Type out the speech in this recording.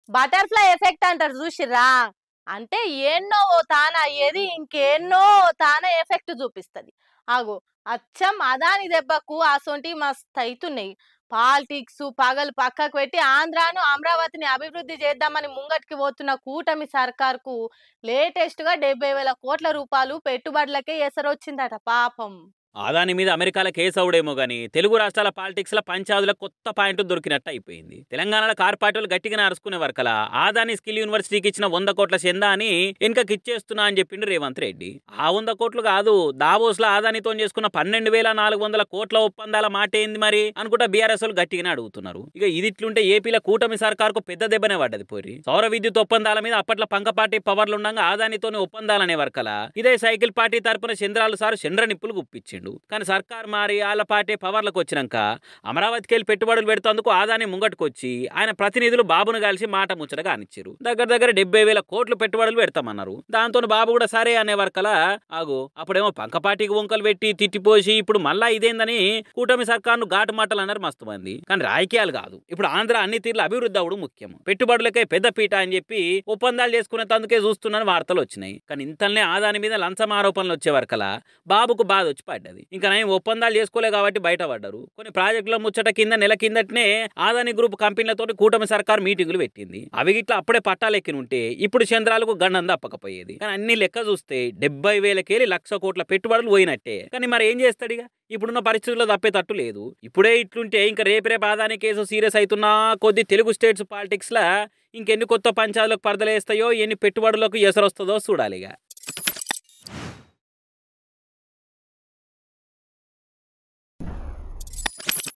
Butterfly effect అంటారు చూషిర్రా? అంటే ఎన్నో ఓ తాన అయ్యేది ఇంకెన్నో తాన ఎఫెక్ట్ చూపిస్తది. అగో అచ్చం అదాని దెబ్బకు అసొంటియి మస్తయితున్నయి. పాలిటిక్సు పగలు పక్కకు పెట్టి ఆంధ్రాను, అమరావతిని అభివృద్ధి చేద్దామని ముంగటికి పోతున్న కూటమి సర్కార్‌కు లేటెస్ట్‌గా 70,000 కోట్ల రూపాయలు పెట్టుబడులకే ఎసరొచ్చిందట పాపం. ఆదాని మీద అమెరికాల కేసు అవుడేమో గానీ తెలుగు రాష్ట్రాల పాలిటిక్స్ లో పంచాదుల కొత్త పాయింట్ దొరికినట్టు అయిపోయింది. తెలంగాణలో కార్ పార్టీలు గట్టిగానే అరుచుకునే వరకలా ఆదాని స్కిల్ యూనివర్సిటీకి ఇచ్చిన 100 కోట్ల చందా అని వెనకకి ఇచ్చేస్తున్నా అని చెప్పిండు రేవంత్ రెడ్డి. ఆ 100 కోట్లు కాదు, దావోస్ లో ఆదానితో చేసుకున్న 12,400 కోట్ల ఒప్పందాల మాట ఏంది మరి అనుకుంటా బీఆర్ఎస్ వాళ్ళు గట్టిగానే అడుగుతున్నారు. ఇక ఇది ఇట్లుంటే ఏపీలో కూటమి సర్కార్కు పెద్ద దెబ్బనే పడ్డది పోరి. సౌర విద్యుత్ ఒప్పందాల మీద అప్పట్లో పంక పార్టీ పవర్లు ఉండగా ఆదానితోని ఒప్పందాలనే వరకలా ఇదే సైకిల్ పార్టీ తరపున చంద్రాలు సార్ చంద్ర నిప్పులు గుప్పించిండు. కానీ సర్కార్ మారి వాళ్ళ పార్టీ పవర్లకు వచ్చినాక అమరావతికి వెళ్ళి పెట్టుబడులు పెడుతందుకు ఆదాని ముంగట్టుకొచ్చి ఆయన ప్రతినిధులు బాబును కలిసి మాట ముచ్చటగా అనిచ్చారు. దగ్గర 70,000 కోట్లు పెట్టుబడులు పెడతామన్నారు. దాంతో బాబు కూడా సరే అనే వరకలా ఆగు అప్పుడేమో పంక పార్టీకి వంకలు పెట్టి తిట్టిపోసి ఇప్పుడు మళ్ళా ఇదేందని కూటమి సర్కార్ను ఘాటు మాటలు అన్నారు మస్తు మంది. కానీ రాజకీయాలు కాదు, ఇప్పుడు ఆంధ్ర అన్ని తీర్లు అభివృద్ధి అవడం ముఖ్యం. పెట్టుబడులకే పెద్ద పీట అని చెప్పి ఒప్పందాలు చేసుకునే తందుకే చూస్తున్న వార్తలు వచ్చినాయి. కానీ ఇంతనే ఆదాని మీద లంచం ఆరోపణలు వచ్చే వరకలా బాబుకు బాధ వచ్చి పడ్డది. ఇంకా నేను ఒప్పందాలు చేసుకోలే కాబట్టి బయటపడ్డారు. కొన్ని ప్రాజెక్టుల ముచ్చట కింద నెల కిందటనే ఆదాని గ్రూప్ కంపెనీలతో కూటమి సర్కార్ మీటింగులు పెట్టింది. అవి గిట్లా అప్పుడే పట్టాలెక్కినుంటే ఇప్పుడు చంద్రాలకు గండం తప్పకపోయేది. కానీ అన్ని లెక్క చూస్తే 70,000 1,00,000 కోట్ల పెట్టుబడులు పోయినట్టే. కానీ మరి ఏం చేస్తాడు ఇక ఇప్పుడున్న పరిస్థితుల్లో తప్పేటట్టు లేదు. ఇప్పుడే ఇట్లుంటే ఇంకా రేపు ఆదాని కేసు సీరియస్ అవుతున్నా కొద్ది తెలుగు స్టేట్స్ పాలిటిక్స్ లా ఇంకెన్ని కొత్త పంచాయతీలకు పరదలేస్తాయో ఎన్ని పెట్టుబడులకు ఎసరొస్తుందో చూడాలిగా.